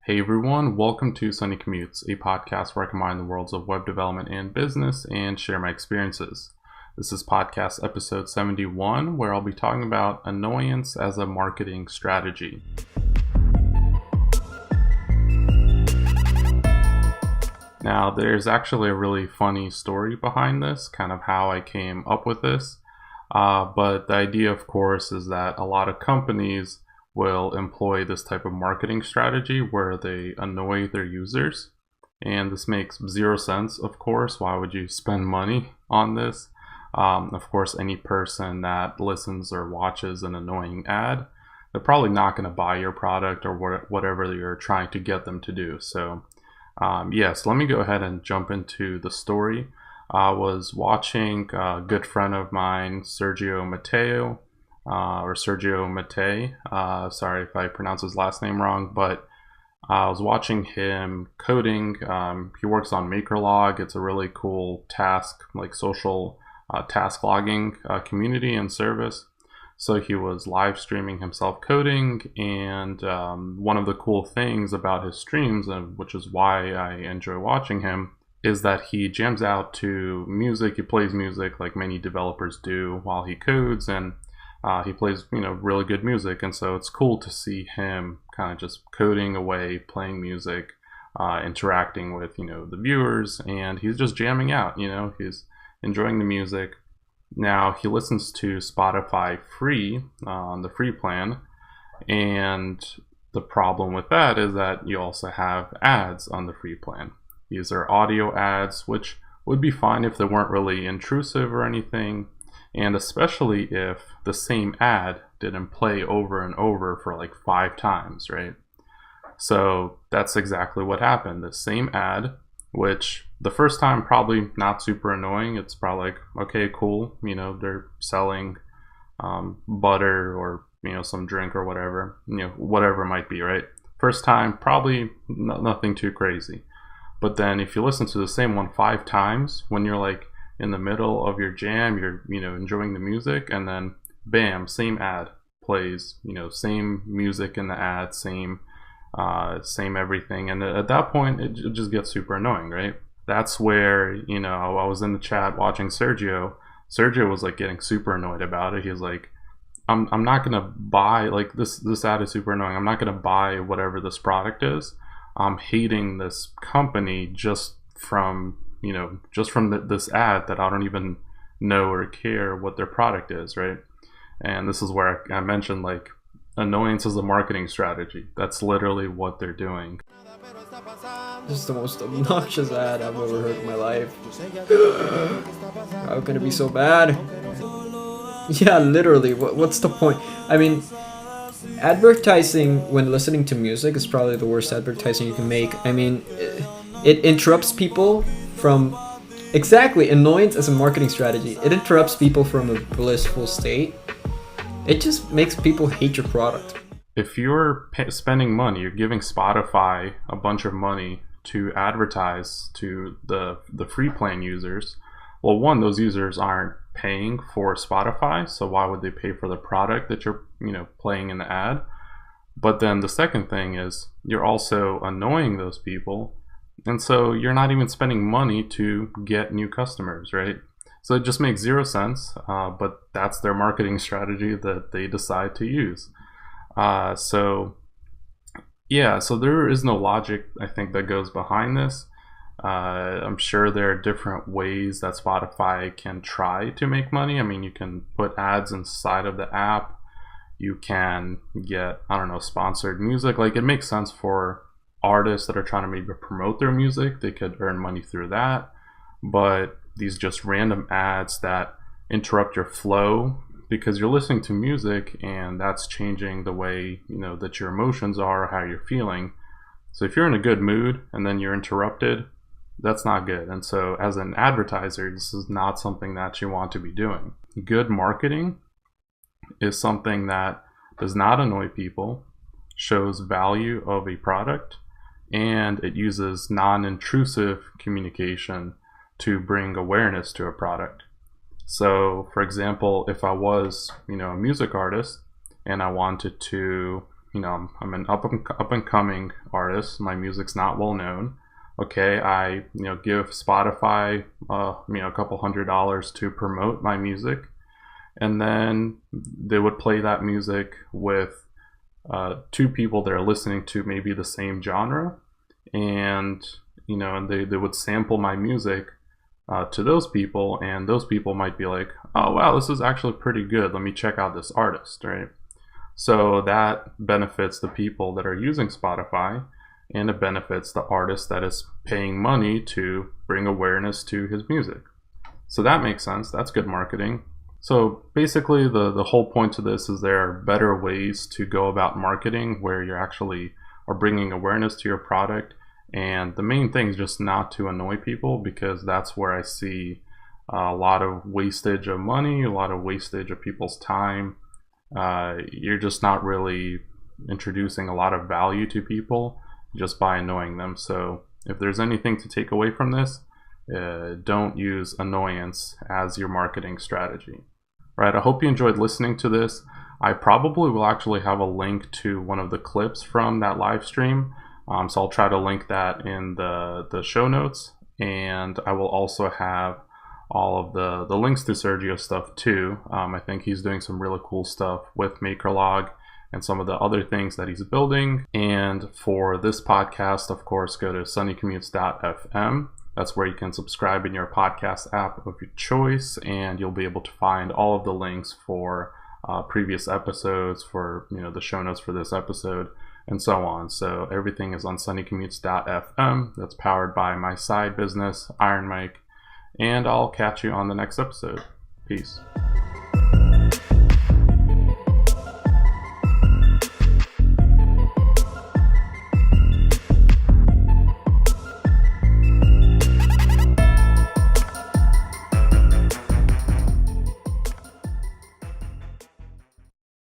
Hey everyone, welcome to Sunny Commutes, a podcast where I combine the worlds of web development and business and share my experiences. This is podcast episode 71, where I'll be talking about annoyance as a marketing strategy. Now, there's actually a really funny story behind this, kind of how I came up with this. But the idea, of course, is that a lot of companies will employ this type of marketing strategy where they annoy their users. And this makes zero sense, of course. Why would you spend money on this? Of course, any person that listens or watches an annoying ad, they're probably not going to buy your product or whatever you're trying to get them to do. So yes, let me go ahead and jump into the story. I was watching a good friend of mine, Sergio Matteo, or Sergio Mattei. Sorry if I pronounce his last name wrong, but I was watching him coding. He works on MakerLog. It's a really cool task, like social task logging community and service. So he was live streaming himself coding, and one of the cool things about his streams, and which is why I enjoy watching him, is that he jams out to music. He plays music like many developers do while he codes, and he plays, really good music. And so it's cool to see him kind of just coding away, playing music, interacting with, the viewers, and he's just jamming out, he's enjoying the music. Now he listens to Spotify free on the free plan, and the problem with that is that you also have ads on the free plan. These are audio ads, which would be fine if they weren't really intrusive or anything, and especially if the same ad didn't play over and over for like 5 times, right? So that's exactly what happened. The same ad, which the first time probably not super annoying. It's probably like, okay, cool, they're selling butter or some drink or whatever, whatever it might be, right? First time probably nothing too crazy. But then if you listen to the same one 5 times, when you're like in the middle of your jam, you're enjoying the music, and then bam, same ad plays, same music in the ad, same everything, and at that point it just gets super annoying, right? That's where I was in the chat watching Sergio was like getting super annoyed about it. He's like, I'm not gonna buy, like, this ad is super annoying. I'm not gonna buy whatever this product is. I'm hating this company just from this ad that I don't even know or care what their product is, right? And this is where I mentioned, like, annoyance is a marketing strategy. That's literally what they're doing. This is the most obnoxious ad I've ever heard in my life. How can it be so bad? Yeah, literally, what's the point? I mean, advertising when listening to music is probably the worst advertising you can make. I mean, it interrupts people from... Exactly, annoyance as a marketing strategy. It interrupts people from a blissful state. It just makes people hate your product. If you're spending money, you're giving Spotify a bunch of money to advertise to the free plan users. Well, one, those users aren't paying for Spotify, so why would they pay for the product that you're playing in the ad? But then the second thing is you're also annoying those people, and so you're not even spending money to get new customers, right? So it just makes zero sense, but that's their marketing strategy that they decide to use. So there is no logic, I think, that goes behind this. I'm sure there are different ways that Spotify can try to make money. I mean, you can put ads inside of the app. You can get, sponsored music. Like, it makes sense for artists that are trying to maybe promote their music. They could earn money through that. But these just random ads that interrupt your flow because you're listening to music, and that's changing the way that your emotions are, how you're feeling. So if you're in a good mood and then you're interrupted, that's not good. And so as an advertiser, this is not something that you want to be doing. Good marketing is something that does not annoy people, shows value of a product, and it uses non-intrusive communication to bring awareness to a product. So, for example, if I was, a music artist and I wanted to, I'm an up and coming artist. My music's not well known. Okay, I give Spotify a couple $100 to promote my music, and then they would play that music with two people that are listening to maybe the same genre, and and they would sample my music to those people, and those people might be like, oh wow, this is actually pretty good, let me check out this artist, right? So that benefits the people that are using Spotify, and it benefits the artist that is paying money to bring awareness to his music. So that makes sense. That's good marketing. So basically, the whole point to this is there are better ways to go about marketing where you're actually are bringing awareness to your product. And the main thing is just not to annoy people, because that's where I see a lot of wastage of money, a lot of wastage of people's time. You're just not really introducing a lot of value to people just by annoying them. So if there's anything to take away from this, don't use annoyance as your marketing strategy. Right, I hope you enjoyed listening to this. I probably will actually have a link to one of the clips from that live stream. So I'll try to link that in the show notes. And I will also have all of the links to Sergio's stuff too. I think he's doing some really cool stuff with MakerLog and some of the other things that he's building. And for this podcast, of course, go to sunnycommutes.fm. That's where you can subscribe in your podcast app of your choice, and you'll be able to find all of the links for previous episodes, for the show notes for this episode, and so on. So everything is on sunnycommutes.fm. That's powered by my side business, Iron Mike, and I'll catch you on the next episode. Peace.